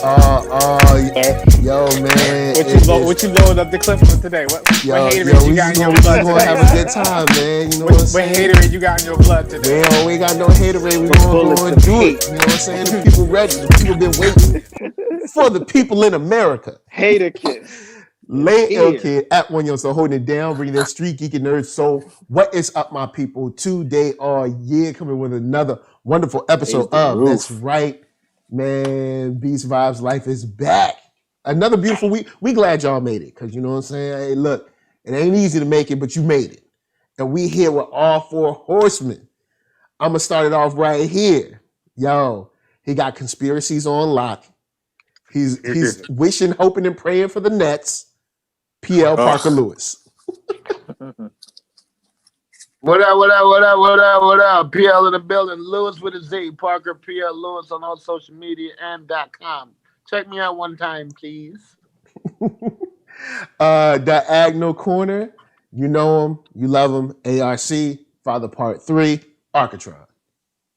Yo, man. What you loaded up the clip for today? What haterade you got in your blood today? We're gonna have a good time, man. You know what I'm saying? What haterade you got in your blood today? Man, we ain't got no haterade. We gonna go and do it. You know what I'm saying? The people ready. The people been waiting for the people in America. Hater kiss. Lay L Kid at One Young Soul holding it down, bringing that street geek and nerd soul. What is up, my people? Today, coming with another wonderful episode of That's Right, man. Beast Vibes Life is back. Another beautiful week. We glad y'all made it, because you know what I'm saying? Hey, look, it ain't easy to make it, but you made it. And we here with all four horsemen. I'm going to start it off right here. Yo, he got conspiracies on lock. He's wishing, hoping, and praying for the Nets. PL Parker Lewiz. What up? PL in the building. Lewis with a Z. Parker PL Lewiz on all social media and .com. Check me out one time, please. Diagonal Corner. You know him. You love him. ARC. Father Part 3. Arckatron.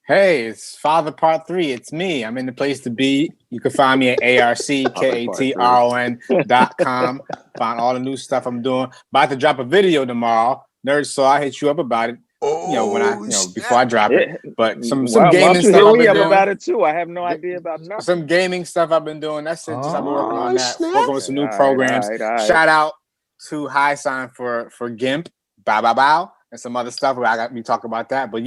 Hey, it's Father Part 3. It's me. I'm in the place to be. You can find me at ARCKATRON.com. Find all the new stuff I'm doing. About to drop a video tomorrow. NERDSoul, I hit you up about it. Before I drop it. But some gaming stuff I've been doing about it too. I have no idea about nothing. Some gaming stuff I've been doing. That's it. Just I've been working on that. Working with some new programs. Shout out to Highsign for GIMP, bow, and some other stuff where I got me talk about that. But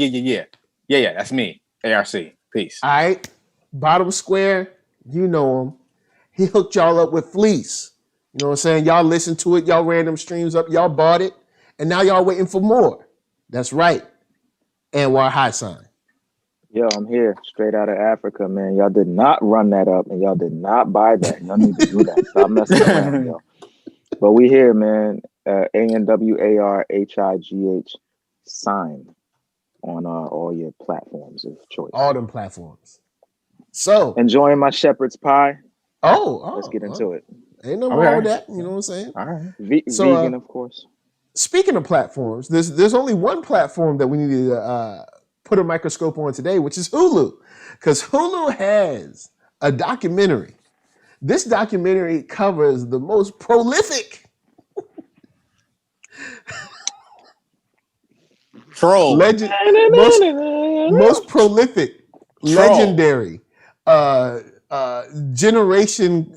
yeah, that's me. ARC. Peace. All right. Bottom square, you know him. He hooked y'all up with Fleece. You know what I'm saying? Y'all listened to it. Y'all ran them streams up. Y'all bought it. And now y'all waiting for more. That's right. Anwar Highsign. Yo, I'm here. Straight out of Africa, man. Y'all did not run that up and y'all did not buy that. Y'all need to do that. Stop messing around, yo. But we here, man. ANWARHIGH sign on all your platforms of choice. All them platforms. So enjoying my shepherd's pie. Let's get into it. Ain't no wrong with that. You know what I'm saying? All right. Vegan, of course. Speaking of platforms, there's only one platform that we need to put a microscope on today, which is Hulu, because Hulu has a documentary. This documentary covers the most prolific troll, most prolific, legendary, generation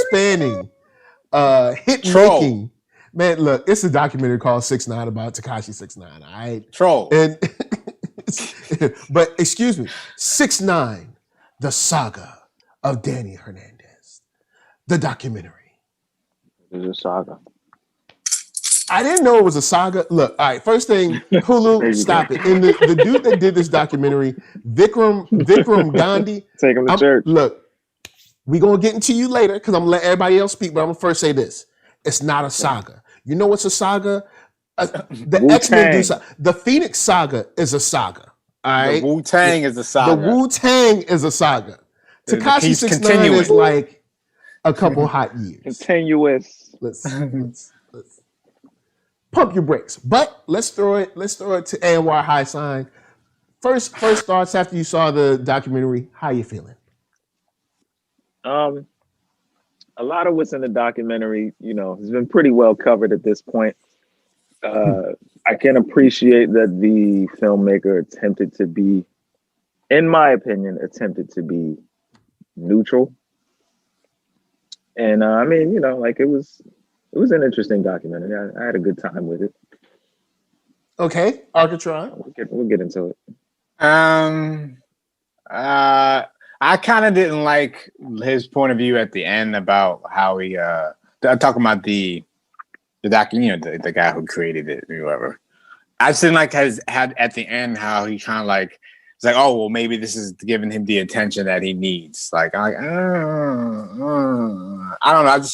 spanning, hit making. Man, look, it's a documentary called 6ix9ine about Tekashi 6ix9ine, all right? Troll. And but excuse me, 6ix9ine, the saga of Danny Hernandez. The documentary. It's a saga. I didn't know it was a saga. Look, all right, first thing, Hulu, stop it. And the dude that did this documentary, Vikram Gandhi. Take him to church. Look, we're going to get into you later because I'm going to let everybody else speak, but I'm going to first say this. It's not a saga. You know what's a saga? The X-Men do saga. The Phoenix Saga is a saga. All right? The Wu-Tang is a saga. The Wu-Tang is a saga. Tekashi 6ix9ine is like a couple hot years. Continuous. Let's pump your brakes. But let's throw it to Anwar Highsign. First thoughts after you saw the documentary. How you feeling? A lot of what's in the documentary, has been pretty well covered at this point. I can appreciate that the filmmaker attempted to be neutral. And it was an interesting documentary. I had a good time with it. Okay, Arckatron. We'll get into it. I kind of didn't like his point of view at the end about how he talking about the documentary, the guy who created it, whoever. I just didn't like had at the end how he kind of like it's like, oh well, maybe this is giving him the attention that he needs. Like I don't know.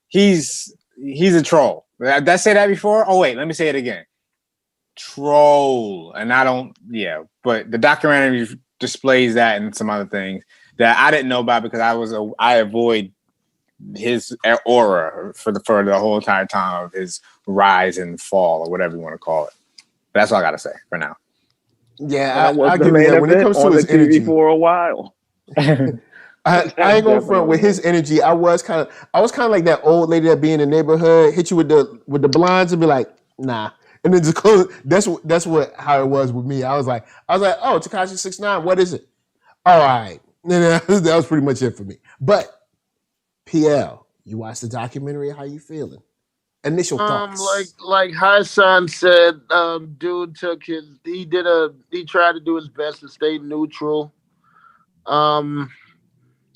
He's a troll. Did I say that before? Oh wait, let me say it again. Troll, and but the documentary displays that and some other things that I didn't know about because I avoid his aura for the whole entire time of his rise and fall or whatever you want to call it. But that's all I got to say for now. Yeah, I give you that. When it comes to his energy for a while. I ain't gonna front with his energy. I was kind of like that old lady that be in the neighborhood, hit you with the blinds and be like, nah, and then just close. That's what how it was with me. I was like, oh, Tekashi 6ix9ine, what is it? All right, that was pretty much it for me. But PL, you watched the documentary. How you feeling? Initial thoughts. Like Highsign said, dude he tried to do his best to stay neutral.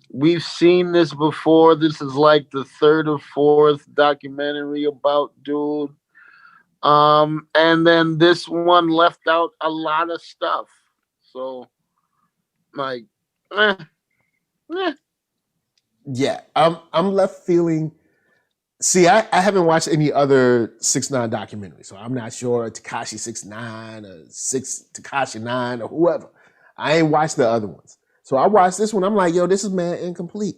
We've seen this before. This is like the third or fourth documentary about dude. And then this one left out a lot of stuff. So, like, Yeah, I'm left feeling. See, I haven't watched any other 6ix9ine documentary, so I'm not sure Tekashi 6ix9ine or Tekashi 9 or whoever. I ain't watched the other ones. So I watched this one. I'm like, yo, this is mad incomplete.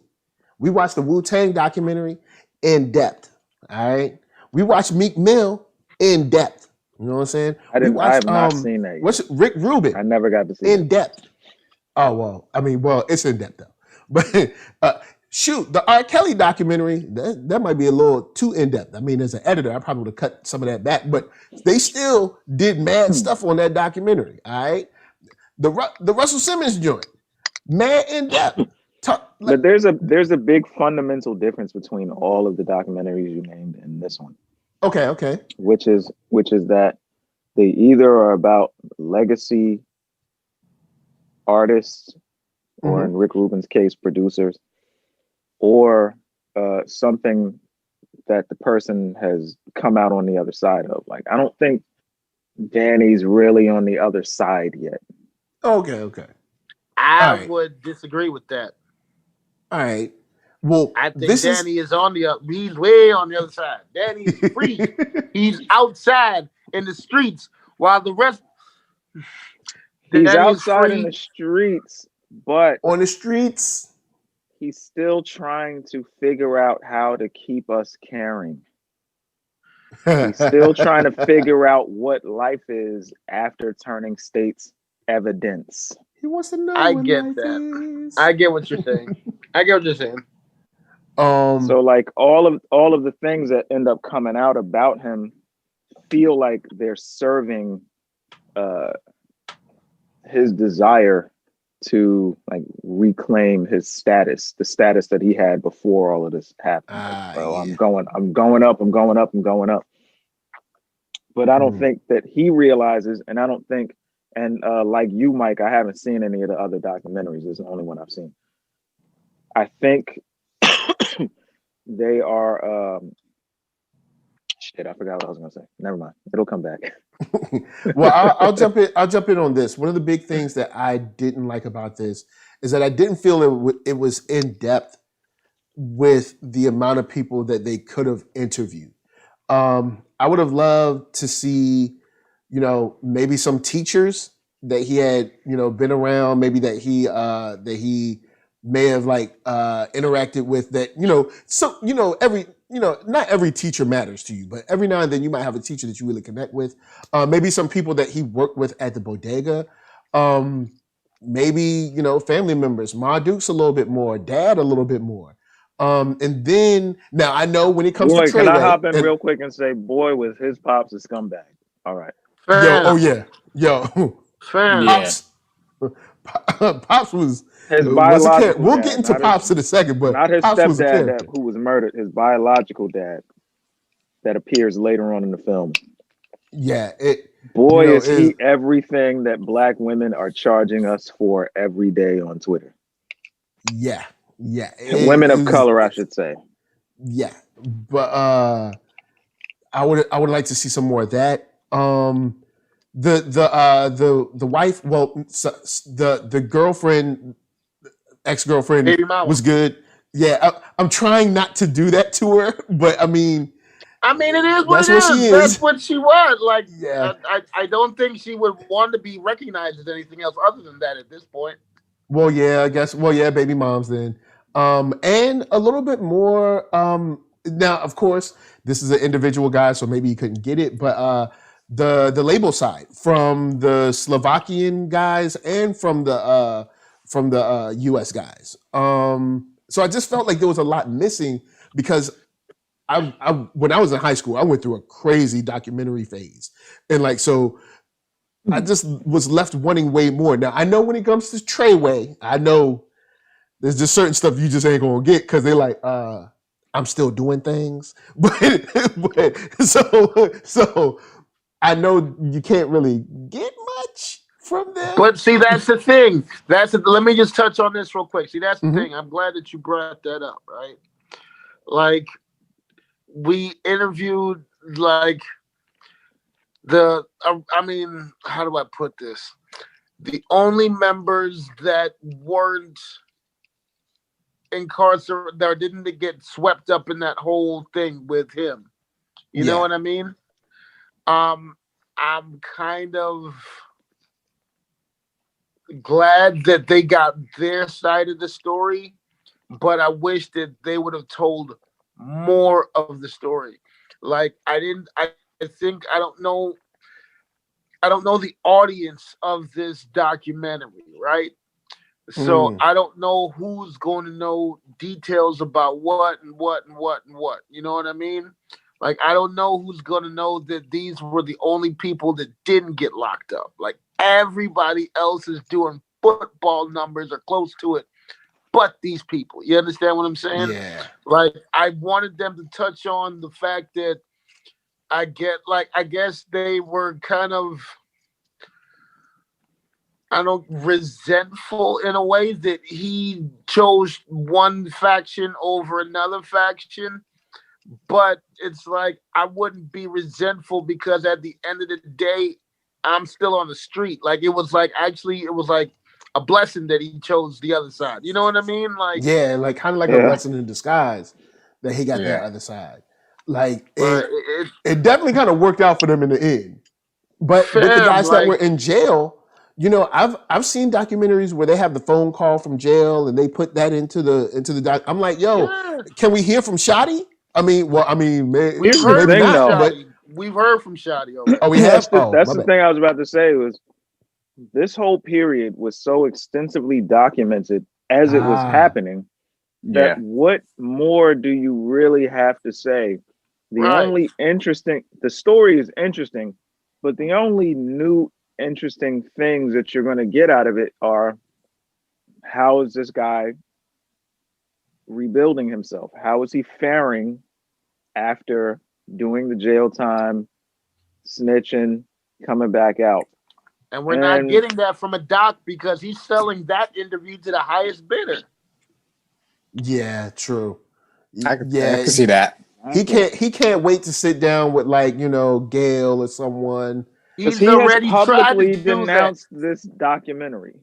We watched the Wu-Tang documentary in depth. All right. We watched Meek Mill in depth. You know what I'm saying? I have not seen that yet. What's Rick Rubin? I never got to see in depth. Oh, well, it's in depth though. But shoot, the R. Kelly documentary, that might be a little too in depth. I mean, as an editor, I probably would have cut some of that back, but they still did mad stuff on that documentary. All right. The Russell Simmons joint, mad in depth. But there's a big fundamental difference between all of the documentaries you named and this one. Okay. Which is that they either are about legacy artists, or in Rick Rubin's case, producers, or something that the person has come out on the other side of. Like, I don't think Danny's really on the other side yet. Okay. I would disagree with that. All right. Well, I think Danny is on he's way on the other side. Danny's free. He's outside in the streets while the rest he's outside in the streets, but on the streets, he's still trying to figure out how to keep us caring. He's still trying to figure out what life is after turning state's evidence. He wants to know. I get that. I get what you're saying. So like all of the things that end up coming out about him feel like they're serving his desire to like reclaim his status, the status that he had before all of this happened. I'm going up. But I don't think that he realizes, and I don't think, and like you, Mike, I haven't seen any of the other documentaries. This is the only one I've seen. I think they are shit. I forgot what I was gonna say. Never mind. It'll come back. Well, I'll jump in on this. One of the big things that I didn't like about this is that I didn't feel it was in depth with the amount of people that they could have interviewed. I would have loved to see, maybe some teachers that he had, been around, maybe that he may have interacted with that, not every teacher matters to you, but every now and then you might have a teacher that you really connect with. Maybe some people that he worked with at the bodega. Maybe, family members, Ma Dukes a little bit more, Dad a little bit more. And then now I know when it comes to Trey, can I hop in real quick and say, boy, was his pops a scumbag. All right. Pops was his biological we'll dad, get into Pops in a second, but not his Pops stepdad who was murdered, his biological dad that appears later on in the film. Yeah, is he everything that Black women are charging us for every day on Twitter. Yeah. Women of color, I should say. Yeah, but I would like to see some more of that. The wife, the girlfriend, ex-girlfriend was good. Yeah, I'm trying not to do that to her, but I mean, it is what it is. That's what she was. I don't think she would want to be recognized as anything else other than that at this point. Well, yeah, I guess. Well, yeah, baby moms then. And a little bit more. Now, of course, this is an individual guy, so maybe he couldn't get it. But the label side from the Slovakian guys and from the from the US guys. So I just felt like there was a lot missing because I when I was in high school, I went through a crazy documentary phase. And like, so I just was left wanting way more. Now I know when it comes to Treyway, I know there's just certain stuff you just ain't gonna get because they're like, I'm still doing things. But so I know you can't really get much from them. But see, that's the thing. Let me just touch on this real quick. See, that's the thing. I'm glad that you brought that up, right? Like, we interviewed, like, I mean, how do I put this? The only members that weren't incarcerated, that didn't get swept up in that whole thing with him. You know what I mean? I'm kind of glad that they got their side of the story, but I wish that they would have told more of the story. Like, I don't know the audience of this documentary, right? So I don't know who's going to know details about what and what and what and what. You know what I mean? Like, I don't know who's going to know that these were the only people that didn't get locked up. Like, everybody else is doing football numbers or close to it, but these people. You understand what I'm saying? Yeah. Like, I wanted them to touch on the fact that I guess they were kind of, resentful in a way that he chose one faction over another faction. But it's like, I wouldn't be resentful because at the end of the day, I'm still on the street. Like, it was like a blessing that he chose the other side. You know what I mean? Like, yeah, like kind of like a blessing in disguise that he got that other side. Like, it definitely kind of worked out for them in the end. But with the guys that were in jail, you know, I've seen documentaries where they have the phone call from jail and they put that into the doc. I'm like, yo, can we hear from Shotty? Man, we've heard from Shotty. We've heard from Shotty already. Oh, we have. That's the thing I was about to say was this whole period was so extensively documented as it was happening that what more do you really have to say? The story is interesting, but the only new interesting things that you're going to get out of it are, how is this guy rebuilding himself? How is he faring after doing the jail time, snitching, coming back out? And we're not getting that from a doc because he's selling that interview to the highest bidder. Yeah, true. I can see that. He can't wait to sit down with, like, you know, Gail or someone. He already has publicly tried to denounced this documentary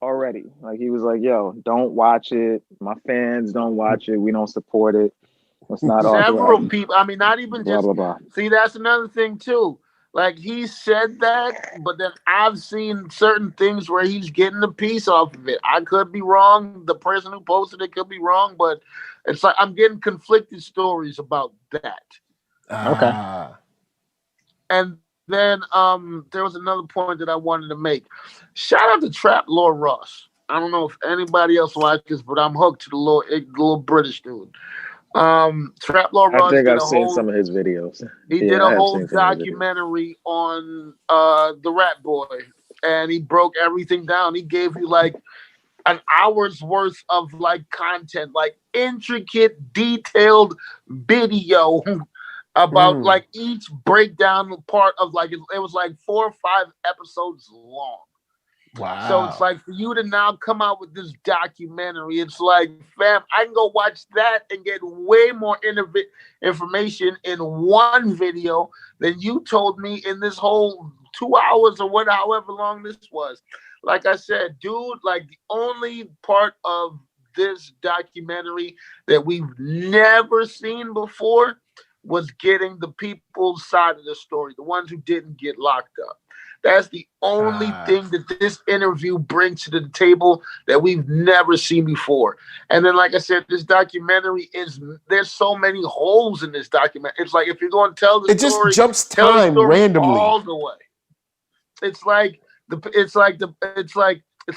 already. Like, he was like, yo, don't watch it. My fans don't watch it. We don't support it. It's not several people. I mean, not even blah, just blah, blah. See, that's another thing too. Like, he said that, but then I've seen certain things where he's getting a piece off of it. I could be wrong. The person who posted it could be wrong, but it's like I'm getting conflicted stories about that. Okay. And then there was another point that I wanted to make. Shout out to Trap Lord Ross. I don't know if anybody else watches, but I'm hooked to the little British dude. Trap Lord Ross. I think I've seen some of his videos. He did a whole documentary on the Rat Boy, and he broke everything down. He gave you like an hour's worth of like content, like intricate, detailed video about like each breakdown part of like it was like 4 or 5 episodes long. Wow. So it's like, for you to now come out with this documentary, it's like, fam, I can go watch that and get way more information in one video than you told me in this whole 2 hours or however long this was. Like I said, dude, like, the only part of this documentary that we've never seen before was getting the people's side of the story, the ones who didn't get locked up. That's the only thing that this interview brings to the table that we've never seen before. And then, like I said, this documentary there's so many holes in this document. It's like, if you're going to tell the story, just jumps time randomly all the way. It's like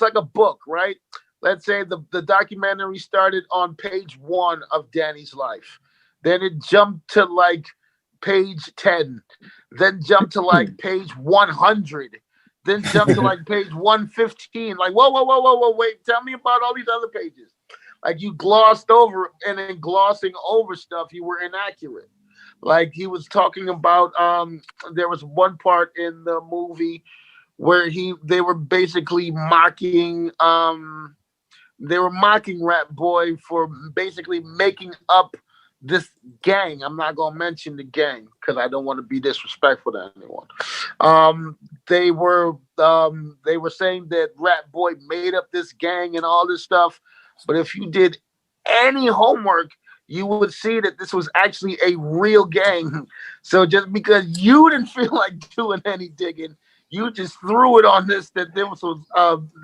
like a book, right? Let's say the documentary started on page 1 of Danny's life. Then it jumped to like page 10. Then jumped to like page 100. Then jumped to like page 115. Like, whoa, wait. Tell me about all these other pages. Like you glossed over, and in glossing over stuff, you were inaccurate. Like he was talking about, there was one part in the movie where they were basically mocking, Rat Boy for basically making up this gang. I'm not gonna mention the gang because I don't want to be disrespectful to anyone. They were saying that Rat Boy made up this gang and all this stuff. But if you did any homework, you would see that this was actually a real gang. So just because you didn't feel like doing any digging, you just threw it on this, that this was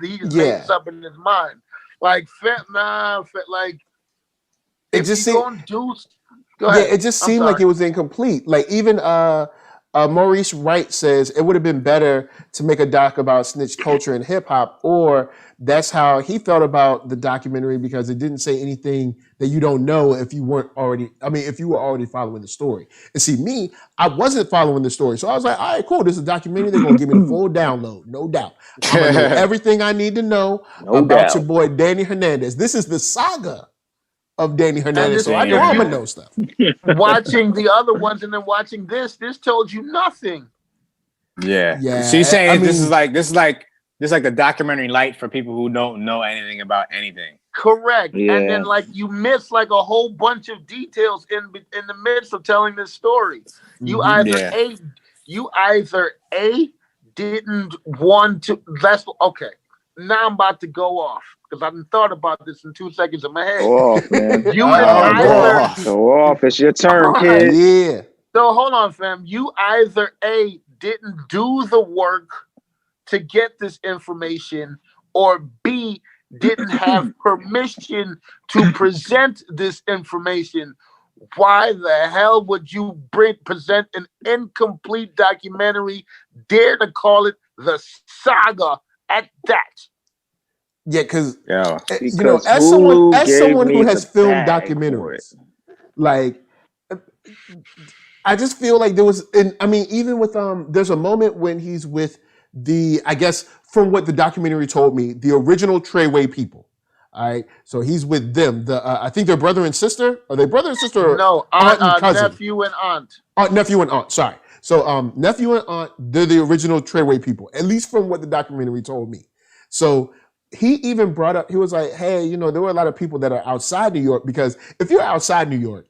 he just made this up in his mind. Like it just seemed. Go ahead. Yeah, it just seemed like it was incomplete. Like even Maurice Wright says it would have been better to make a doc about snitch culture and hip hop, or that's how he felt about the documentary because it didn't say anything that you don't know if you weren't already. I mean, if you were already following the story. And see, me, I wasn't following the story, so I was like, all right, cool. This is a documentary. They're gonna give me the full download, no doubt. I'm gonna know everything I need to know about your boy Danny Hernandez. This is the saga of Danny Hernandez, so I know I'm gonna know stuff. Watching the other ones and then watching this told you nothing. Yeah. So you're saying this is like the documentary light for people who don't know anything about anything. Correct. Yeah. And then like you miss like a whole bunch of details in the midst of telling this story. You either didn't want to. That's okay. Now I'm about to go off because I haven't thought about this in 2 seconds in my head. Go off, man. Go off. It's your turn, kid. Yeah. So hold on, fam. You either didn't do the work to get this information, or B, didn't have permission to present this information. Why the hell would you present an incomplete documentary, dare to call it the saga at that? Yeah, because as someone who has filmed documentaries, like I just feel like there was, even with there's a moment when he's with I guess from what the documentary told me, the original Treyway people. All right, so he's with them. I think they're brother and sister. Are they brother and sister? No, aunt and cousin. Nephew and aunt. Nephew and aunt. Sorry. So nephew and aunt, they're the original Treyway people, at least from what the documentary told me. So he even brought up, he was like, hey, there were a lot of people that are outside New York, because if you're outside New York,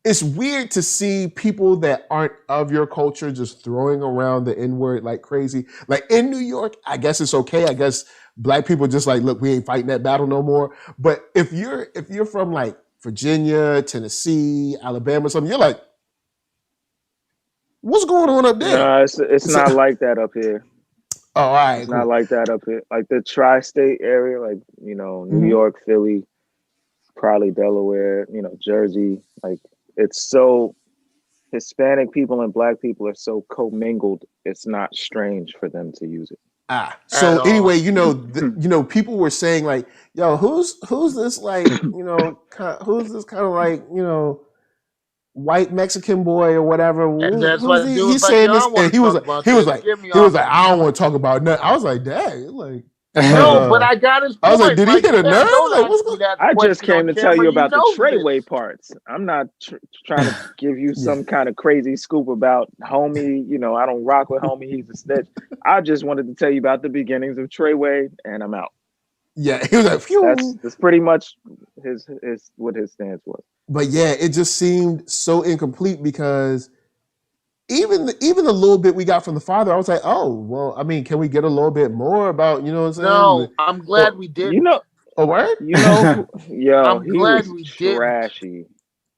it's weird to see people that aren't of your culture just throwing around the N-word like crazy. Like in New York, I guess it's okay. I guess black people just like, look, we ain't fighting that battle no more. But if you're from like Virginia, Tennessee, Alabama, something, you're like, what's going on up there? No, it's not like that up here. Oh, all right. It's not like that up here. Like the tri-state area, like, New York, Philly, probably Delaware, Jersey. Like, it's so Hispanic people and black people are so commingled. It's not strange for them to use it. So anyway, people were saying like, yo, who's this like, who's this kind of like, white Mexican boy or whatever. He's saying this, and he was like, I don't want to talk about nothing. I was like, dang, like. No, but I got his point. I was like, did he hit a nerve? Like, what's going on? I just came to tell you about the Treyway parts. I'm not trying to give you some kind of crazy scoop about homie. I don't rock with homie. He's a snitch. I just wanted to tell you about the beginnings of Treyway, and I'm out. Yeah, he was like, phew. That's pretty much what his stance was. But yeah, it just seemed so incomplete because even the little bit we got from the father, I was like, oh, well, can we get a little bit more about, what I'm saying? No, I'm glad we did. A word? I'm glad we did. Trashy.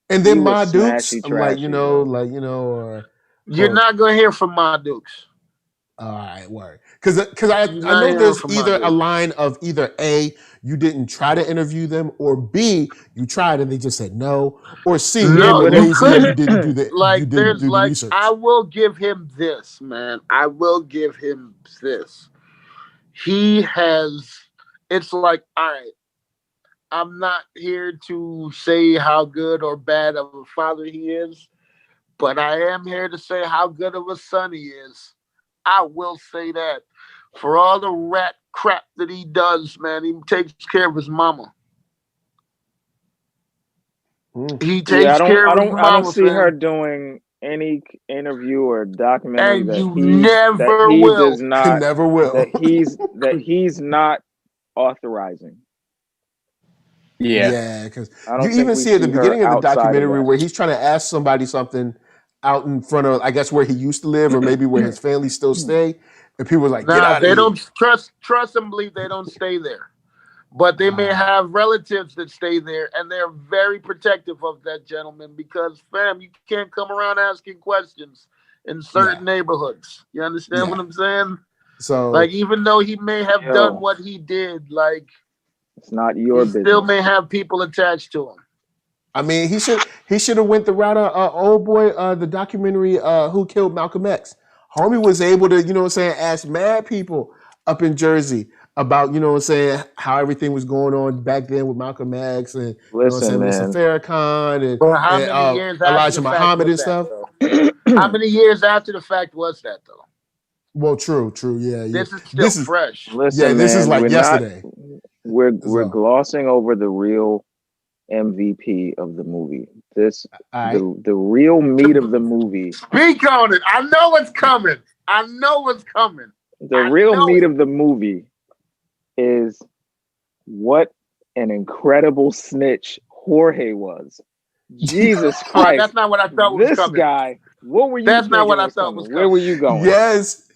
And then Ma Dukes, I'm like, or you're not gonna hear from Ma Dukes. All right, word. Because I know there's either a line of either A, you didn't try to interview them, or B, you tried and they just said no, or C, you didn't do the research. I will give him this, man. I will give him this. he has. It's like, all right, I'm not here to say how good or bad of a father he is, but I am here to say how good of a son he is. I will say that. For all the rat crap that he does, man, he takes care of his mama. He takes care of his mama. I don't see her doing any interview or documentary and that you he never will. does not never will. that he's not authorizing. Yeah, because you even even see at the beginning of the documentary of where he's trying to ask somebody something out in front of, I guess, where he used to live or maybe where his family still stay, and people are like, "Get out of here." They don't trust and believe they don't stay there, but they may have relatives that stay there, and they're very protective of that gentleman because, fam, you can't come around asking questions in certain neighborhoods. You understand what I'm saying? So, like, even though he may have done what he did, like, it's not your business. Still may have people attached to him. I mean, he should have went the route of old boy, the documentary Who Killed Malcolm X. Homie was able to, you know what I'm saying, ask mad people up in Jersey about, you know what I'm saying, how everything was going on back then with Malcolm X and you know what I'm saying, Mr. Farrakhan and, how many years Elijah Muhammad and stuff. How many years after the fact was that, though? Well, true, yeah. This is still fresh. Listen, this man, is like yesterday. We're glossing over the real MVP of the movie. The real meat of the movie. Speak on it. I know it's coming. The real meat of the movie is what an incredible snitch Jorge was. Jesus Christ. That's not what I thought was coming. This guy, what were you That's not what I thought was coming. Where were you going? Yes.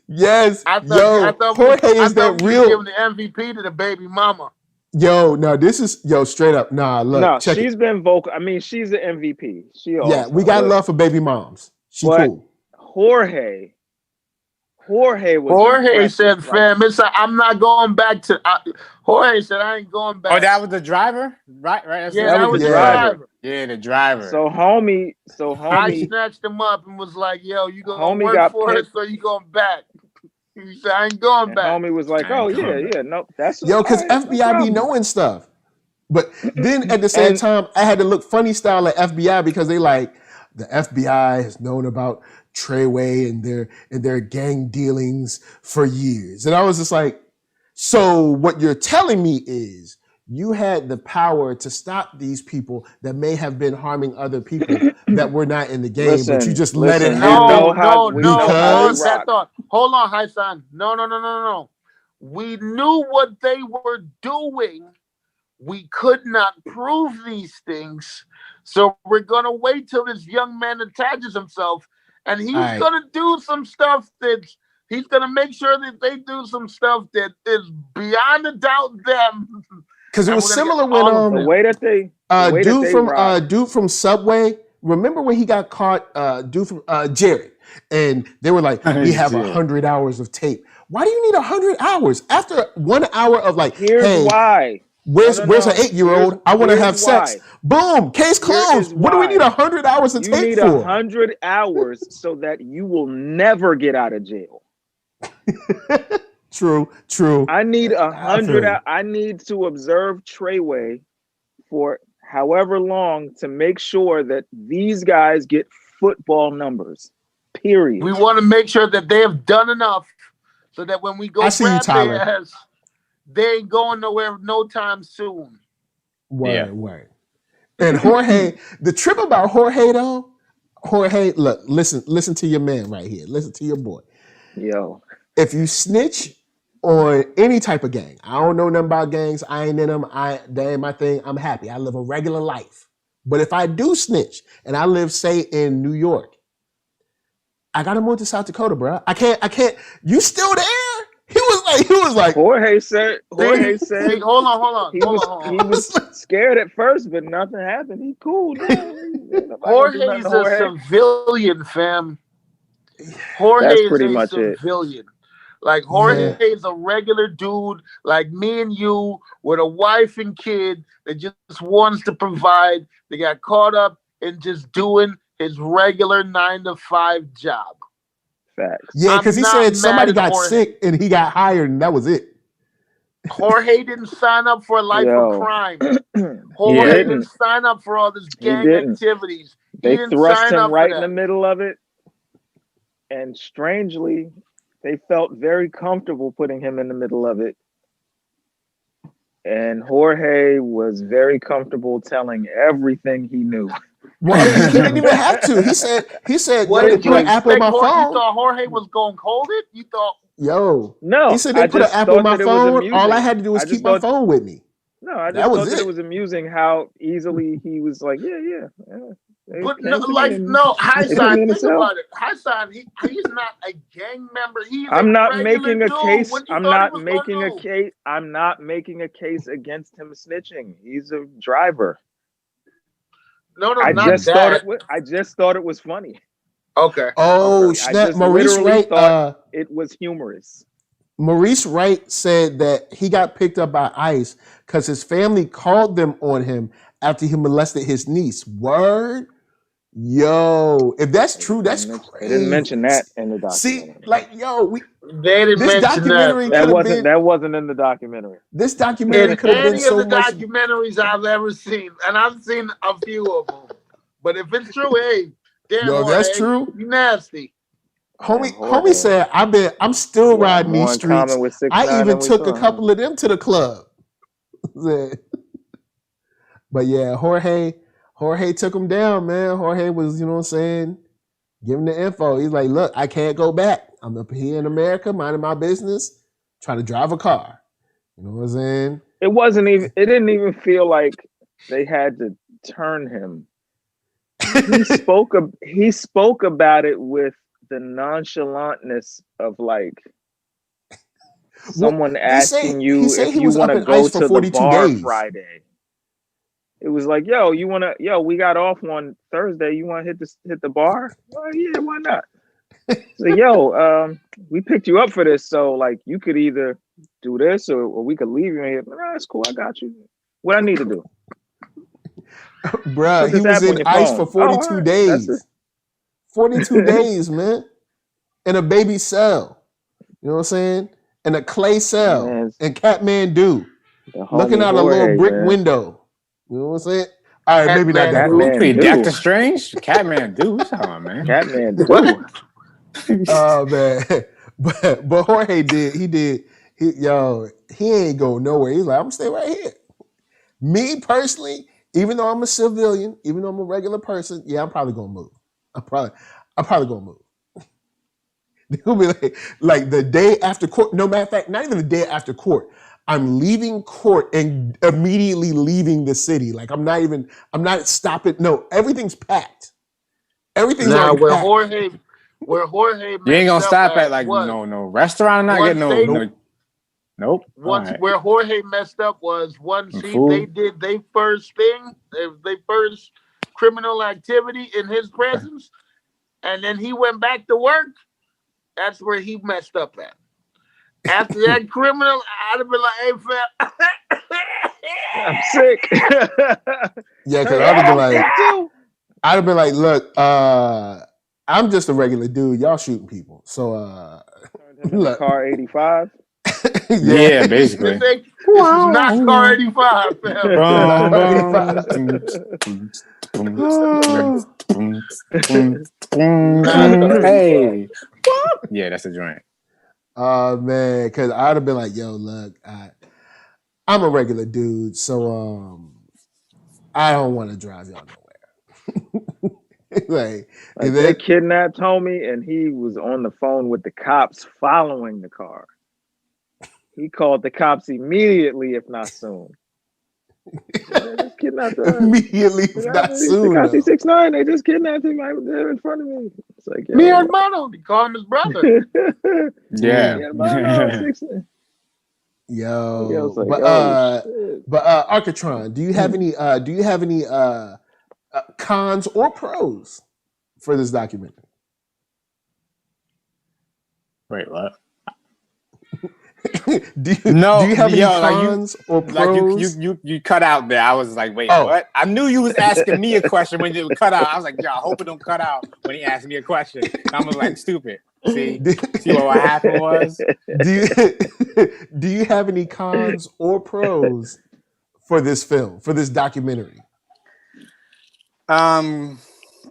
I thought Jorge is that real. Giving the MVP to the baby mama. Yo, no, this is straight up. Nah, look. No, she's been vocal. I mean, she's the MVP. We got love for baby moms. She cool. Jorge said, "Fam, I'm not going back to." Jorge said, "I ain't going back." Oh, that was the driver, right? That was the driver. Yeah, the driver. So homie, I snatched him up and was like, "Yo, you gonna work for it, so you going back?" He said, "I ain't going back." Homie was like, "Oh yeah, no, that's because FBI be knowing stuff." But then at the same time, I had to look funny style at FBI because they like the FBI has known about Treyway and their gang dealings for years, and I was just like, so what you're telling me is you had the power to stop these people that may have been harming other people that were not in the game, but you just let it happen. No. Hold on, Highsign. No. We knew what they were doing. We could not prove these things. So we're going to wait till this young man attaches himself, and he's going to do some stuff he's going to make sure that they do some stuff that is beyond a doubt them. Because it was similar when the way that they dude from Subway. Remember when he got caught? Dude from Jared, and they were like, "We have 100 hours of tape." Why do you need 100 hours after 1 hour of like? Here's why. Where's an 8-year-old? I want to have sex. Boom, case closed. What do we need 100 hours of tape for? You need 100 hours so that you will never get out of jail. True. I need 100. I need to observe Treyway for however long to make sure that these guys get football numbers. Period. We want to make sure that they have done enough so that when we go grab their ass, they ain't going nowhere no time soon. Word. And Jorge, the trip about Jorge though, look, listen to your man right here. Listen to your boy. Yo. If you snitch on any type of gang, I don't know nothing about gangs. I ain't in them. That ain't my thing. I'm happy. I live a regular life. But if I do snitch and I live, say, in New York, I gotta move to South Dakota, bro. I can't. You still there? He was like. Jorge said. Hold on. He was scared at first, but nothing happened. He cool. Jorge's a civilian, fam. Jorge is a civilian. Like Jorge is a regular dude, like me and you, with a wife and kid that just wants to provide. They got caught up in just doing his regular 9-to-5 job. Facts. Yeah, because he said somebody got sick and he got hired, and that was it. Jorge didn't sign up for a life of crime. Jorge didn't sign up for all this gang activities. They thrust him right in the middle of it. And strangely, they felt very comfortable putting him in the middle of it. And Jorge was very comfortable telling everything he knew. Well, he didn't even have to. He said, what did you expect? On my phone. You thought Jorge was going to hold it? You thought, no. He said they put an app on my phone. All I had to do was keep my phone with me. No, I just thought that it was amusing how easily he was like, yeah. But Highsign, think about it. Highsign, he's not a gang member. I'm not making a case. I'm not making a case against him snitching. He's a driver. No, I just thought it was funny. Okay. Oh, snap! Maurice Wright thought it was humorous. Maurice Wright said that he got picked up by ICE because his family called them on him after he molested his niece. Word? Yo, if that's true, that's crazy. They didn't mention that in the documentary. See, they didn't mention that. That wasn't in the documentary. This documentary could have been so much. Any of the documentaries I've ever seen, and I've seen a few of them. But if it's true, hey, damn, that's true. You nasty. Homie said, I'm still riding these streets. I even took a couple of them to the club. But yeah, Jorge took him down, man. Jorge was, you know what I'm saying, giving the info. He's like, look, I can't go back. I'm up here in America, minding my business, trying to drive a car. You know what I'm saying? It didn't even feel like they had to turn him. He spoke about it with the nonchalantness of like someone asking you if you want to go to the bar Friday. It was like, we got off on Thursday. You want to hit the bar? Oh yeah, why not? So we picked you up for this, so like you could either do this or we could leave you here. No, that's cool. I got you. What I need to do, bruh? He was in ICE for 42 days. 42 days, man, in a baby cell. You know what I'm saying? In a clay cell in Kathmandu, looking out a little brick window. You know what I'm saying? All right, maybe not that. Wait, Doctor Strange? Kathmandu? What's on, man? Kathmandu. Oh man, but Jorge did. He ain't go nowhere. He's like, I'm gonna stay right here. Me personally, even though I'm a civilian, even though I'm a regular person, I'm probably gonna move. I'm probably gonna move. They'll be like the day after court. No matter of fact, not even the day after court. I'm leaving court and immediately leaving the city. Like I'm not stopping. No, everything's packed. Everything's packed. Where Jorge you ain't gonna stop at like no restaurant. Not getting nope. Where Jorge messed up was once they did their first thing, their first criminal activity in his presence, and then he went back to work. That's where he messed up at. After that criminal, I'd have been like, hey, fam. I'm sick. Yeah, because I'd have been like, look, I'm just a regular dude. Y'all shooting people. So, look. Car 85? Yeah, basically. This is not car 85, fam. Hey. Yeah, that's a joint. Oh man, because I'd have been like, yo, look, I'm a regular dude, so I don't want to drive y'all nowhere. like they kidnapped homie and he was on the phone with the cops following the car. He called the cops immediately, if not soon. Immediately, if not soon. The 6'9", they just kidnapped him right there in front of me. It's like, mi hermano, they call him his brother. Yeah. Yo, like, but Arckatron, do you have any cons or pros for this documentary? Wait, what? do you have any cons or pros? Like you cut out there. I was like, wait, what? I knew you was asking me a question when you cut out. I was like, I hope it don't cut out when he asked me a question. I was like, stupid. See what happened was? Do you have any cons or pros for this film, for this documentary?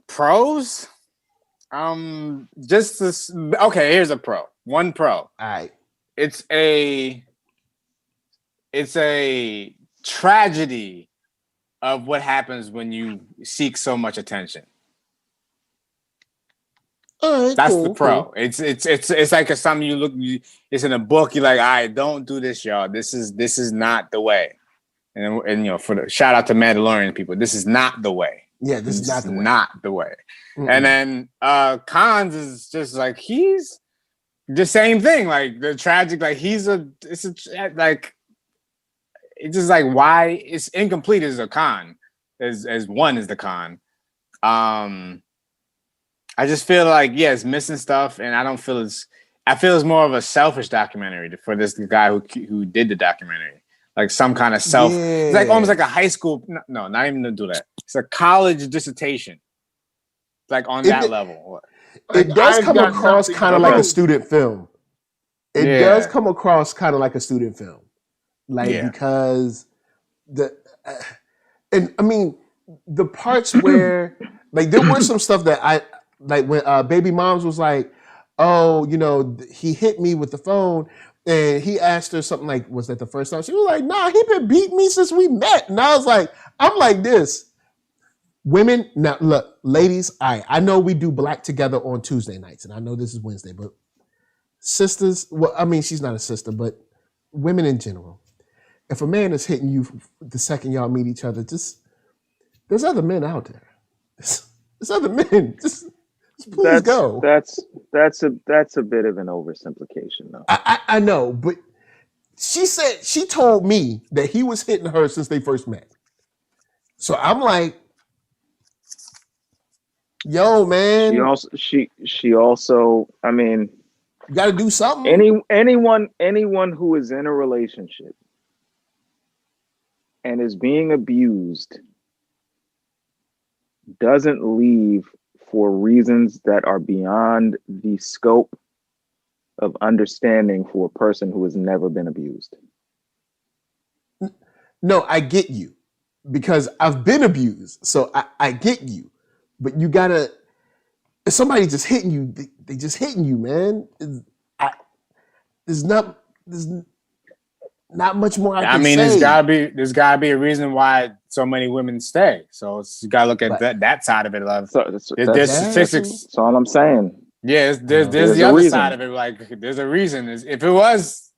Pros? Just this. Okay, here's a pro. One pro. All right. It's a tragedy of what happens when you seek so much attention. That's the pro. Cool. It's like something you look. It's in a book. You're like, all right, don't do this, y'all. This is not the way. And for the shout out to Mandalorian people, this is not the way. Yeah, this is not the way. Mm-hmm. And then cons is just like he's the same thing. Like the tragic. Like it's just like why it's incomplete is a con. As one is the con. I just feel like it's missing stuff, and I feel it's more of a selfish documentary for this guy who did the documentary. Like some kind of self. Yeah. It's like almost like a high school. No, not even to do that. It's a college dissertation. Like on that level. It does come across kind of like a student film. It does come across kind of like a student film. Because and I mean the parts where like there were some stuff that I like when Baby Moms was like, oh, he hit me with the phone. And he asked her something like, was that the first time? She was like, nah, he been beating me since we met. And I was like, I'm like this. Women, now look, ladies, I know we do Black Together on Tuesday nights. And I know this is Wednesday, but sisters, well, I mean, she's not a sister, but women in general. If a man is hitting you the second y'all meet each other, there's other men out there. There's other men. Just please go. That's a bit of an oversimplification, though. I know, but she told me that he was hitting her since they first met. So I'm like, yo, man. She also, I mean, you got to do something. Anyone who is in a relationship and is being abused doesn't leave for reasons that are beyond the scope of understanding for a person who has never been abused. No, I get you because I've been abused. So I get you, but you gotta, if somebody just hitting you, they just hitting you, man. There's not much more I can say. There's gotta be a reason why so many women stay. So you gotta look at that side of it, love. There's statistics. That's all I'm saying. Yeah, there's the other side of it. Like there's a reason. If it was,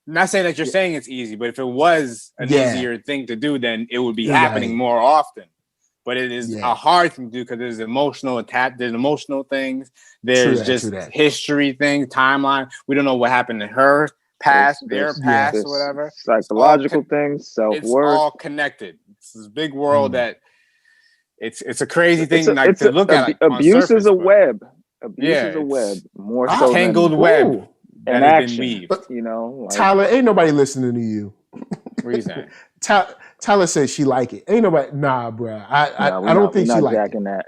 I'm not saying that you're saying it's easy, but if it was an easier thing to do, then it would be happening more often. But it is a hard thing to do because there's emotional there's emotional things. There's history things, timeline. We don't know what happened to her past, their past, or whatever. Psychological things, self-worth. It's all connected. It's this big world that it's a crazy thing to look at. Abuse is a web. Abuse is a web. More so tangled web. And action. But, Tyler, ain't nobody listening to you. What are you saying? Tyler said she like it. Ain't nobody. Nah, bro. I don't think she like it. That.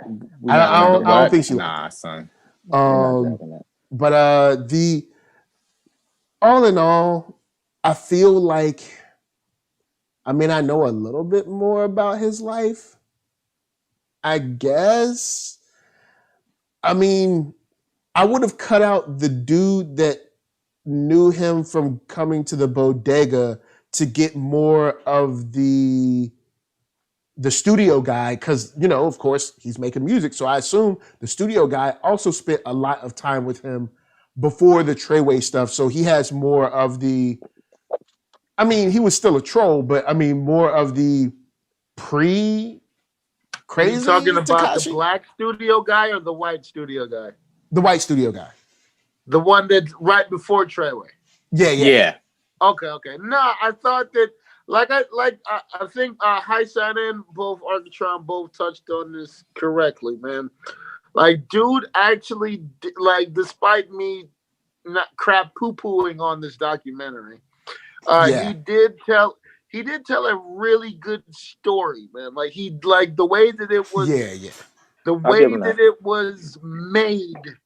I don't think she like it. Nah, son. But all in all, I feel like, I mean, I know a little bit more about his life. I guess. I mean, I would have cut out the dude that knew him from coming to the bodega to get more of the studio guy, because, of course, he's making music. So I assume the studio guy also spent a lot of time with him before the Treyway stuff. So he has more of the, I mean, he was still a troll, but I mean, more of the crazy. You talking about Tekashi? The black studio guy or the white studio guy? The white studio guy. The one that's right before Treyway. Yeah. Okay. No, I thought that I think Highsign and both Arckatron both touched on this correctly, man. Like, dude, actually, despite me not crap poo-pooing on this documentary, he did tell a really good story, man. Like the way that it was, the way that it was made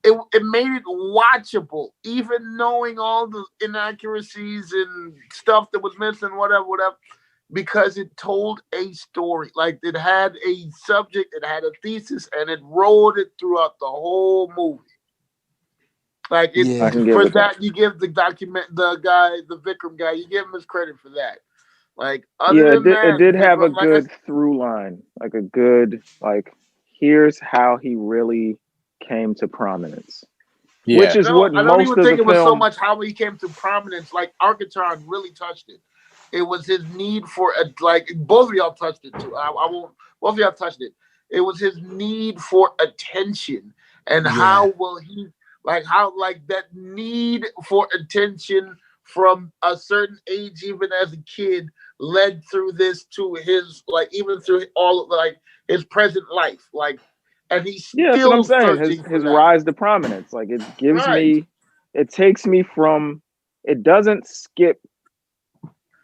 it made it watchable, even knowing all the inaccuracies and stuff that was missing, whatever, because it told a story. Like, it had a subject, it had a thesis, and it rolled it throughout the whole movie. Like, for that, you give the Vikram guy, you give him his credit for that. Like, it did have a good through line, like a good, like, here's how he really came to prominence. Yeah. Which is what most of the film... I don't even think it was so much how he came to prominence. Like, Arckatron really touched it. It was his need for, both of y'all touched it too. I won't, both of y'all touched it. It was his need for attention. And how will he, that need for attention from a certain age, even as a kid, led through this to his, even through all of, his present life. And he's still that's what I'm saying. His rise to prominence. Like, it gives me, it takes me from, it doesn't skip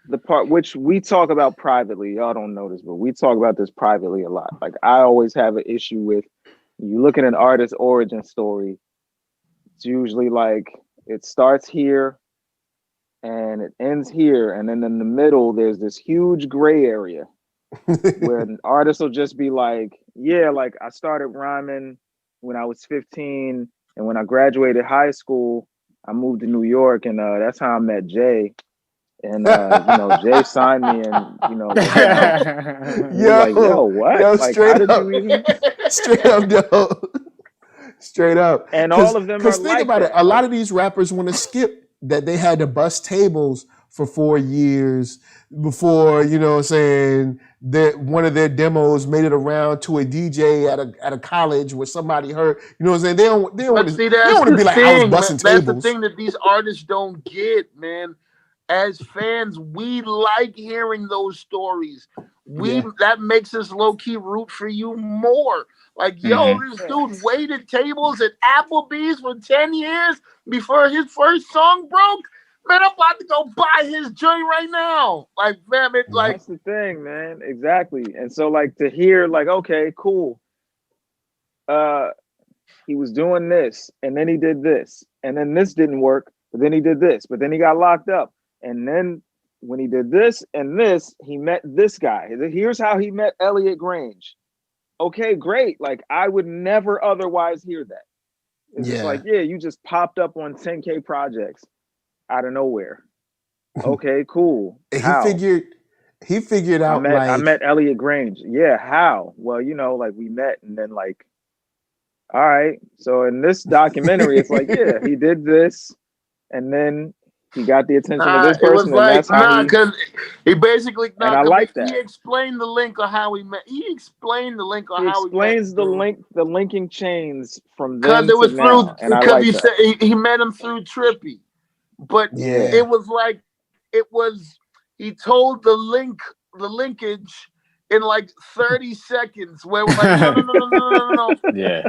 the part which we talk about privately. Y'all don't know this, but we talk about this privately a lot. Like, I always have an issue with, you look at an artist's origin story, it's usually like, it starts here and it ends here. And then in the middle, there's this huge gray area where an artist will just be like, I started rhyming when I was 15. And when I graduated high school, I moved to New York, and that's how I met Jay. And Jay signed me, and like, what? Yo, like, straight up, straight up, yo, straight up. And all of them are because think about it. A lot of these rappers want to skip that they had to bust tables for 4 years before, that one of their demos made it around to a DJ at a college where somebody heard. You know what I'm saying? They don't want to be like, I was busting tables. That's the thing that these artists don't get, man. As fans, we like hearing those stories. That makes us low-key root for you more. Like, this dude waited tables at Applebee's for 10 years before his first song broke. Man, I'm about to go buy his joint right now. Like, man, that's the thing, man. Exactly. And so, to hear, okay, cool. He was doing this, and then he did this, and then this didn't work, but then he did this, but then he got locked up. And then when he did this and this, he met this guy. Here's how he met Elliot Grange. Okay, great. Like, I would never otherwise hear that. It's just you just popped up on 10K projects out of nowhere. Okay, cool. How? He figured out. I met Elliot Grange. Yeah, how? Well, we met, and then all right. So in this documentary, it's he did this, and then he got the attention of this person. Because he basically. And I like that. He explained the link on how we met. He explained the link on how we met. He explains the linking chains from then to now. Because said he met him through Trippy, but it was he told the linkage in 30 seconds. Where we're like, no. Yeah.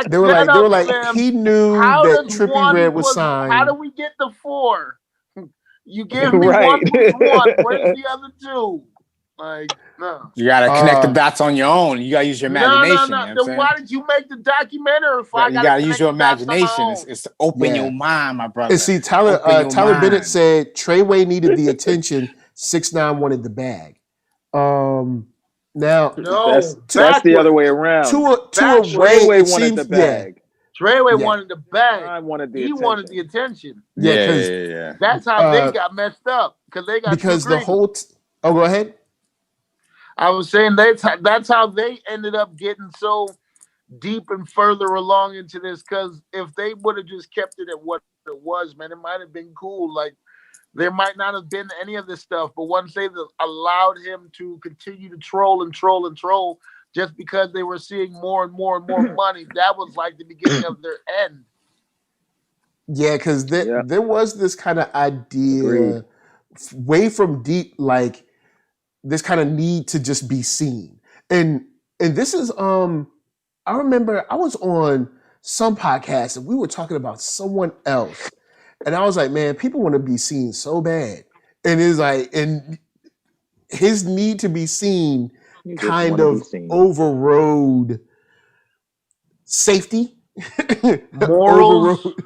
They were like, he knew that Trippy Red was signed. How do we get the 4? You give me one plus one. Where's the other 2? No. You gotta connect the dots on your own. You gotta use your imagination. No. Then why did you make the documentary? You gotta use your imagination. It's to open your mind, my brother. And see, Tyler Bennett said Treyway needed the attention. 6ix9ine wanted the bag. Now that's the other way around. Treyway wanted the bag. Treyway wanted the bag. He wanted the attention. Yeah. That's how they got messed up because the whole. Go ahead. I was saying that's how they ended up getting so deep and further along into this. Because if they would have just kept it at what it was, man, it might have been cool. There might not have been any of this stuff, but once they allowed him to continue to troll just because they were seeing more and more and more money, that was the beginning of their end. Yeah, because there was this kind of idea way from deep, this kind of need to just be seen. And this is, I remember I was on some podcast and we were talking about someone else. And I was like, man, people want to be seen so bad. And it's and his need to be seen kind of overrode safety.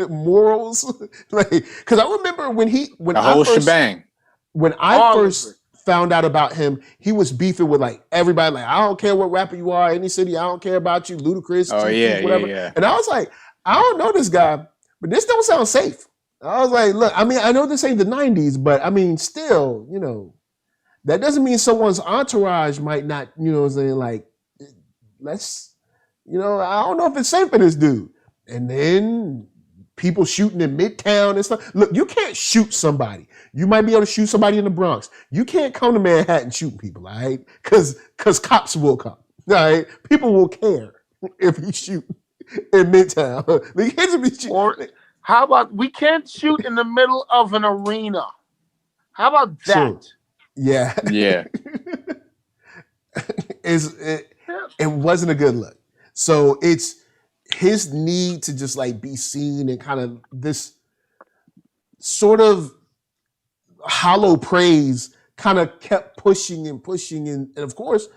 Morals, like, because I remember when the whole shebang. When I first found out about him, he was beefing with like everybody. Like, I don't care what rapper you are, any city, I don't care about you, Ludacris, whatever. Yeah. And I was like, I don't know this guy, but this don't sound safe. I was like, look, I mean, I know this ain't the 90s, but I mean, still, you know, that doesn't mean someone's entourage might not, you know what I'm saying, like, let's, you know, I don't know if it's safe for this dude. And then people shooting in Midtown and stuff. Look, you can't shoot somebody. You might be able to shoot somebody in the Bronx. You can't come to Manhattan shooting people, all right? Because cops will come, all right? People will care if you shoot in Midtown. The kids will be shooting. Or how about we can't shoot in the middle of an arena? How about that? Sure. Yeah. It wasn't a good look. So it's his need to just like be seen and kind of this sort of hollow praise kind of kept pushing and of course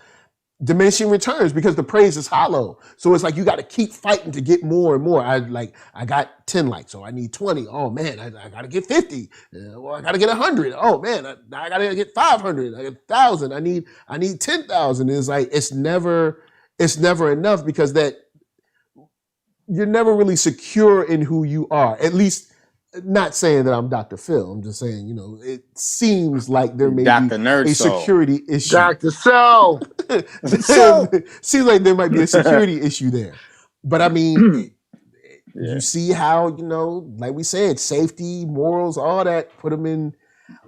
diminishing returns because the praise is hollow. So it's like you got to keep fighting to get more and more. I got 10 likes, so I need 20. Oh man, I got to get 50. Well, I got to get 100. Oh man, I got to get 500. I get 1,000. I need 10,000. It's like it's never enough because that you're never really secure in who you are. At least, not saying that I'm Dr. Phil. I'm just saying, you know, it seems like there may be a security issue. Dr. Soul. Seems like there might be a security issue there. But I mean, you see how, you know, like we said, safety, morals, all that put him in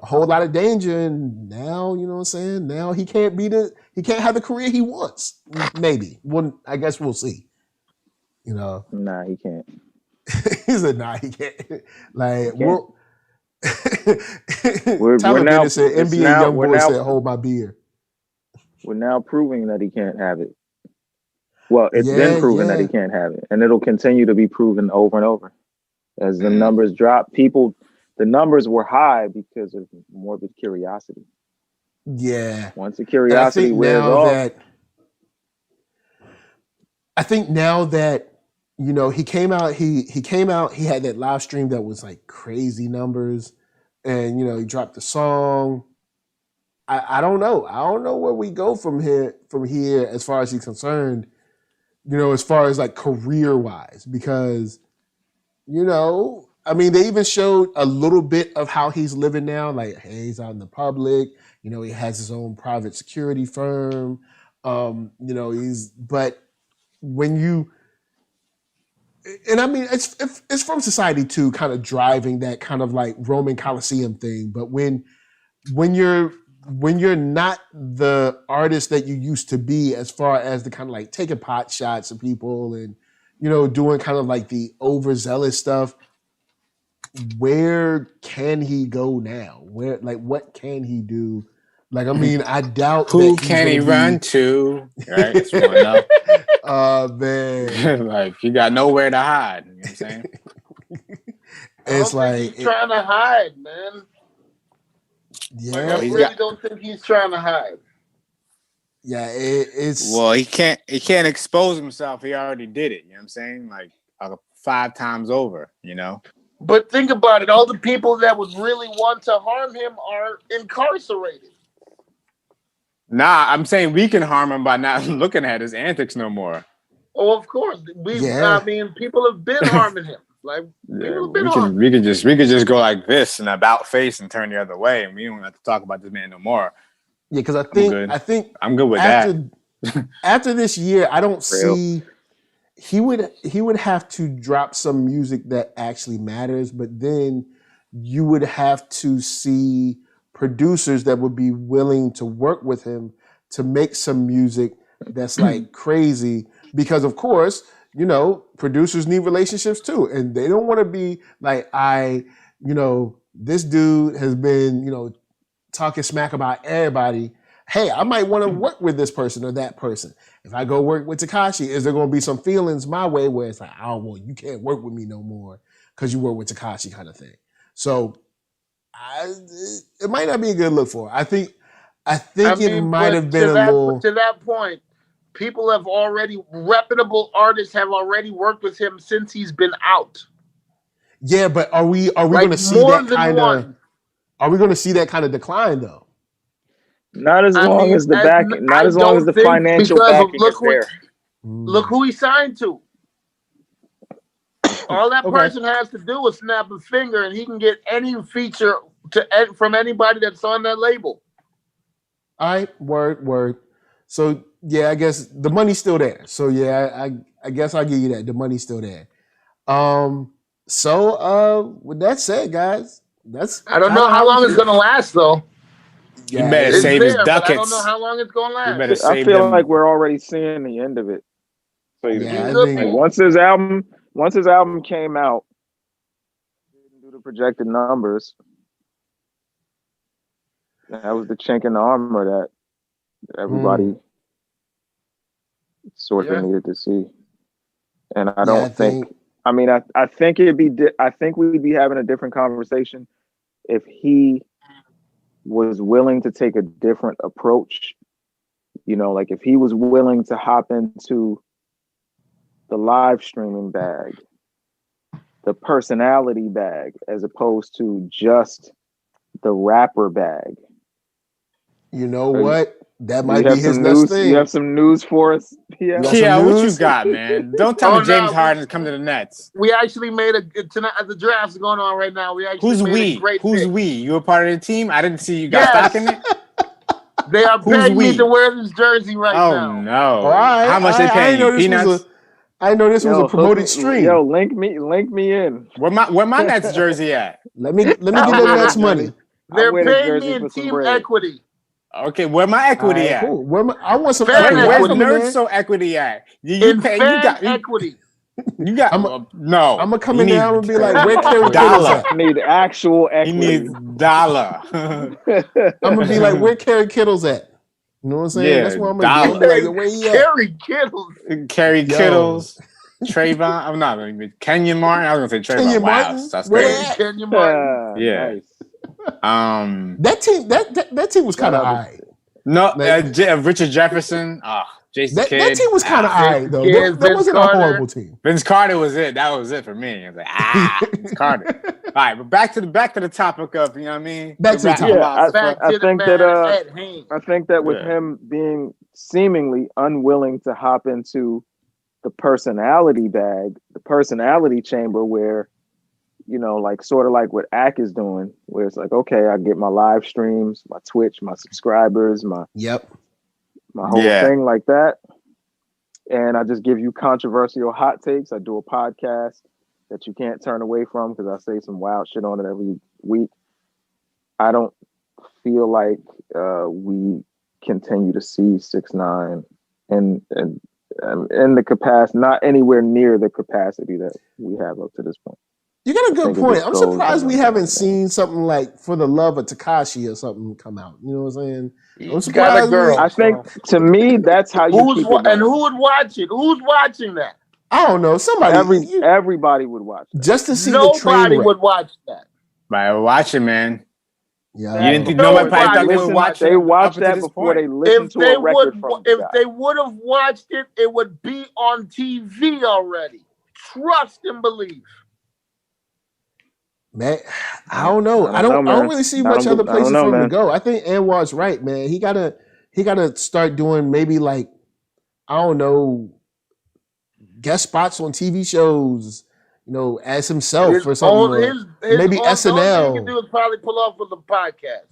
a whole lot of danger. And now, you know what I'm saying? Now he can't have the career he wants. Maybe. Well, I guess we'll see. You know? Nah, he can't. He said, nah, he can't. Like, we're Tyler now, Bennett said, NBA now, young boy said, hold my beer. We're now proving that he can't have it. Well, it's been proven that he can't have it. And it'll continue to be proven over and over. As the numbers drop, the numbers were high because of morbid curiosity. Yeah. Once the curiosity wears off. I think now that, you know, he came out, he had that live stream that was like crazy numbers and, you know, he dropped the song. I don't know. I don't know where we go from here as far as he's concerned, you know, as far as like career wise, because, you know, I mean, they even showed a little bit of how he's living now. Like, hey, he's out in the public, you know, he has his own private security firm. You know, but when you, and I mean, it's from society too, kind of driving that kind of like Roman Coliseum thing. But when you're not the artist that you used to be, as far as the kind of like taking pot shots of people and, you know, doing kind of like the overzealous stuff, where can he go now? What can he do? Like, I mean, I doubt who can he run to? Right? That's what I know. Oh man. Like, you got nowhere to hide. You know what I'm saying? It's like he's trying to hide, man. Yeah. Like, I really don't think he's trying to hide. Yeah, it's well, he can't expose himself. He already did it. You know what I'm saying? Like 5 times over, you know? But think about it. All the people that would really want to harm him are incarcerated. Nah, I'm saying we can harm him by not looking at his antics no more. Oh, of course. I mean, people have been harming him. Like, people have been harming. We could just go like this and about face and turn the other way, and we don't have to talk about this man no more. Yeah, because I think I'm good with that. After this year, I don't see he would have to drop some music that actually matters, but then you would have to see producers that would be willing to work with him to make some music that's like crazy, because of course, you know, producers need relationships too, and they don't want to be like, this dude has been, you know, talking smack about everybody. Hey, I might want to work with this person or that person. If I go work with Tekashi, is there going to be some feelings my way where it's like, oh, well, you can't work with me no more because you work with Tekashi, kind of thing. So it might not be a good look for her. I think it might have been a little. To that point, People have already, reputable artists have already worked with him since he's been out. Yeah, but are we Like, going to see more that than kind of? one. Are we going to see that kind of decline though? Not as I long mean, as the I- back, I not as long as the don't think, financial because backing is there. Look who he signed to. All that Okay. person has to do is snap a finger, and he can get any feature from anybody that's on that label. All right, word. So yeah, I guess the money's still there. So yeah, I guess I'll give you that. The money's still there. So with that said, guys, that's I don't know how long it's gonna last though. Yeah, You better It's save his there, but I don't ducats. know how long it's gonna last. You better I save feel them. like we're already seeing the end of it. So Yeah, I could think- be. like once his album came out, didn't do the projected numbers. That was the chink in the armor that everybody sort of needed to see. And I don't think. I mean, I think it'd be. I think we'd be having a different conversation if he was willing to take a different approach. You know, like if he was willing to hop into the live streaming bag, the personality bag, as opposed to just the rapper bag. You know what? That might You be have his some next news. thing. You have some news for us. Yeah. got Yeah, some what you news? got, man? Don't tell me James Harden's coming to the Nets. We actually made tonight. The draft's going on right now. We actually Who's made we? a great Who's pick. we? You a part of the team? I didn't see you guys Yes. stocking it. They are Who's paying we? me to wear this jersey right Oh now. no! All right, How much they I paying didn't know you? this Peanuts? was I know this was a promoted stream. Yo, link me in. Where my Nets jersey at? Let me get that Nets money. They're wear the paying jersey me for in some team bread. equity. Okay, where my equity All right, at? cool. I want some Fan equity. Where's I'm coming there. NERDSoul equity at? You In pay? fan You got equity. You got no. I'm gonna come He in there. needs I'm gonna be like, where Kerry Kittles dollar. at? I need actual He equity. needs dollar. I'm gonna be like, where Kerry Kittles at? You know what I'm saying? Yeah, That's what I'm gonna do. I'm gonna be like, yo, where he at? Kerry Kittles. Kerry Yo. Kittles, Trayvon. I'm not even Kenyon Martin. I was gonna say Trayvon. Kenyon Wow, Martin? that's Where crazy. they at? Kenya Martin. Yeah. Nice. That team was kind of Shout out alright. No, Like- Richard Jefferson. Jason That Kidd. team was kind of alright though. Kidd, That wasn't Vince a Carter. horrible team. Vince Carter was it. That was it for me. I was like, Vince Carter. All right, but back to the topic of, you know what I mean? Back to the topic. Yeah, Back I to the think man that at hand. I think that with Yeah. him being seemingly unwilling to hop into the personality bag, the personality chamber, where, you know, like sort of like what Ack is doing, where it's like, okay, I get my live streams, my Twitch, my subscribers, my whole thing like that, and I just give you controversial hot takes. I do a podcast that you can't turn away from because I say some wild shit on it every week. I don't feel like we continue to see 6ix9ine in the capacity, not anywhere near the capacity that we have up to this point. You got a good point. I'm surprised we haven't like seen something like For the Love of Takashi or something come out. You know what I'm saying? I'm Got a surprised. girl. I think to me that's how you keep it And going. who would watch it? Who's watching that? I don't know. Somebody Everybody would watch that. just to see the train Nobody wreck. would watch that. Right, watch it, man. Yeah, You didn't think Nobody nobody probably thought they would listen- watch it. They watch up until that this before point. they listen If to they a record would, from if the guy. they would have watched it, it would be on TV already. Trust and believe. man, I don't know. I don't really see much other places for him to go. I think Anwar's right, man. He gotta start doing maybe like, I don't know, guest spots on TV shows, you know, as himself or something. Maybe The only thing SNL. he can do is probably pull off with a podcast.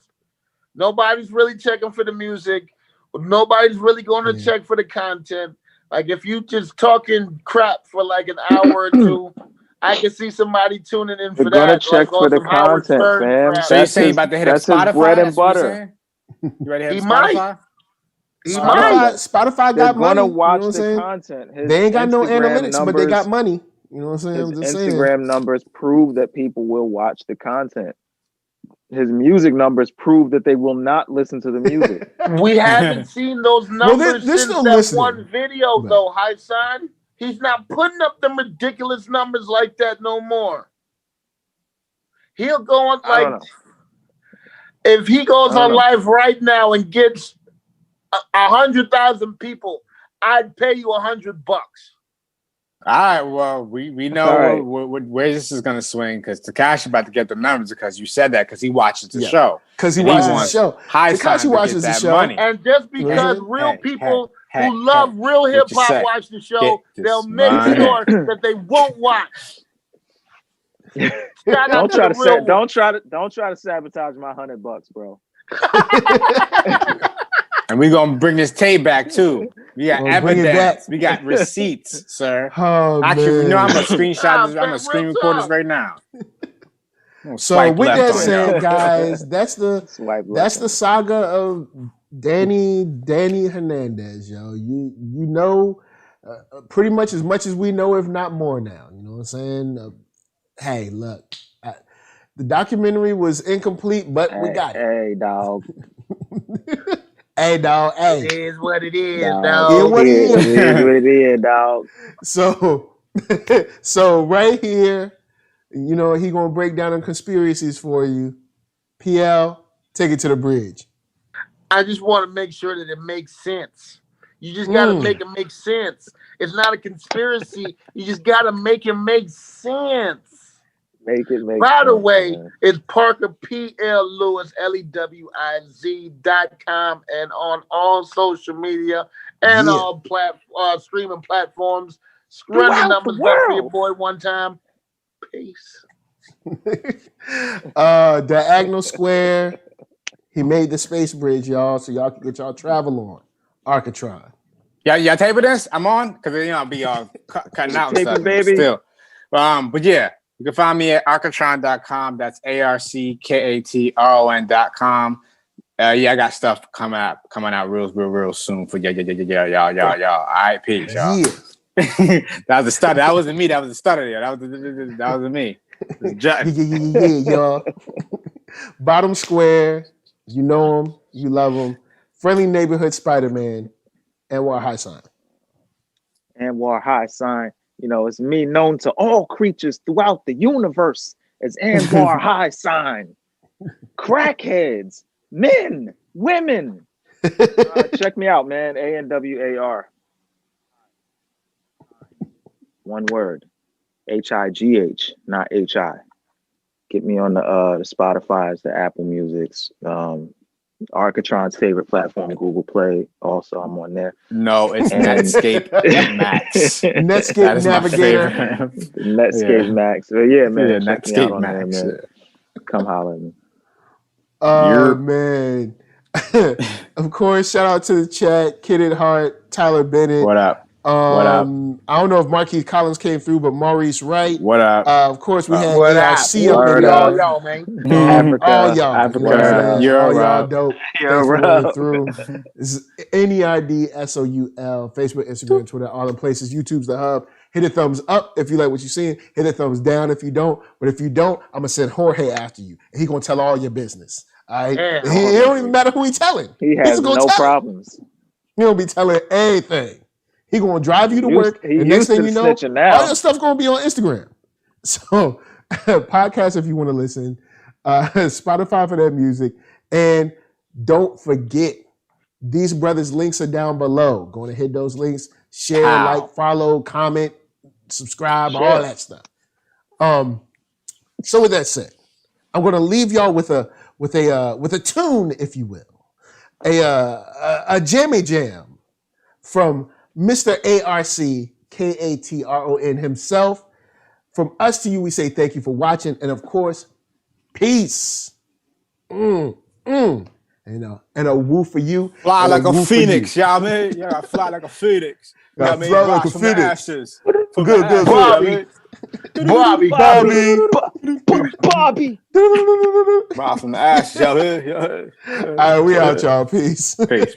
Nobody's really checking for the music. Nobody's really going to check for the content. Like if you just talking crap for like an hour or two, I can see somebody tuning in for They're gonna that. check for the content, fam. So you're saying about to hit up That's his Spotify? bread and That's what you're butter. saying? You ready to hit He up might. Spotify? He might. Spotify They're got money. gonna You know watch what I'm the saying? content. They ain't got no Instagram analytics, but they got money. You know what I'm saying? His I'm just saying. Instagram numbers prove that people will watch the content. His music numbers prove that they will not listen to the music. We haven't seen those numbers they're since still that listening. one video, Right. though, Highsign. He's not putting up them ridiculous numbers like that no more. He'll go on I don't like know. if he goes I don't on know. live right now and gets 100,000 people, I'd pay you $100. All right, well, we know where this is going to swing because Tekashi about to get the numbers because you said that because he watches the show. Because he watches the show. Tekashi watches the show. Money. And just because real people who love real hip-hop watch the show, they'll make sure that they won't watch. Don't try to sabotage my $100, bro. And we're gonna bring this tape back too. We got evidence. We got receipts, sir. Oh, actually, you know I'm gonna screenshot this. I'm gonna screen record this right now. So with that said, guys, that's the saga of Danny Hernandez, yo. You know pretty much as we know, if not more now. You know what I'm saying? Hey, look, the documentary was incomplete, but we got it. Hey, dog. Hey, dog. Hey. It is what it is, dog. dog. It is what it is, dog. So right here, you know, he gonna break down the conspiracies for you. PL, take it to the bridge. I just want to make sure that it makes sense. You just got to make it make sense. It's not a conspiracy. You just got to make it make sense. Make it make By sense, the way, man. it's Parker PL Lewiz, LEWIZ.com, and on all social media and all streaming platforms. Run the numbers up for your boy one time. Peace. Diagonal Square. He made the space bridge, y'all, so y'all can get y'all travel on. Arckatron. Y'all taping this? I'm on? Because I'll be cutting out and stuff. Baby. Still. But yeah, you can find me at Arckatron.com. That's ARCKATRON.com. I got stuff coming out real soon for y'all. All right, peace, y'all. Yeah. That was the stutter. That wasn't me. That was the stutter there. That wasn't me. Yeah, y'all. Bottom Square. You know him. You love him. Friendly Neighborhood Spider-Man. Anwar Highsign. Anwar Highsign. You know, it's me known to all creatures throughout the universe as Anwar Highsign. Crackheads, men, women. Check me out, man. ANWAR. One word. HIGH, not HI. Get me on the Spotify's, the Apple Music's, Arckatron's favorite platform, Google Play. Also, I'm on there. No, it's Netscape Max. Netscape Navigator. Netscape Max. But yeah, man. Yeah, check me out Netscape on Max. there, man. Come holler at me. Oh, man. Of course, shout out to the chat. Kid at Heart, Tyler Bennett. What up? What up? I don't know if Marquise Collins came through, but Maurice Wright. What up? Of course, we had What ARC up? up in All there. y'all, man. Africa, All y'all. Africa. You know what I'm saying? You're all y'all up. dope. Thanks for running through. This is NERDSoul. Facebook, Instagram, Twitter, all the places. YouTube's the hub. Hit a thumbs up if you like what you're seeing. Hit a thumbs down if you don't. But if you don't, I'm going to send Jorge after you. And he's going to tell all your business. All right? Yeah. It don't even matter who he's telling. He has no problems. He don't be telling anything. He gonna drive you to work, and next thing you know, all your stuff gonna be on Instagram. So, podcast if you want to listen, Spotify for that music, and don't forget these brothers' links are down below. Going to hit those links, share, like, follow, comment, subscribe, all that stuff. So with that said, I'm gonna leave y'all with a tune, if you will, a jammy jam from Mr. ARCKATRON himself. From us to you, we say thank you for watching. And of course, peace. And a woo for you. Fly like a phoenix, y'all, man. You gotta fly like a phoenix. You know what I mean? Fly like a Rise from phoenix. the ashes. Good. Bobby. Rise from the ashes, y'all. All right, we out, y'all. Peace. Peace.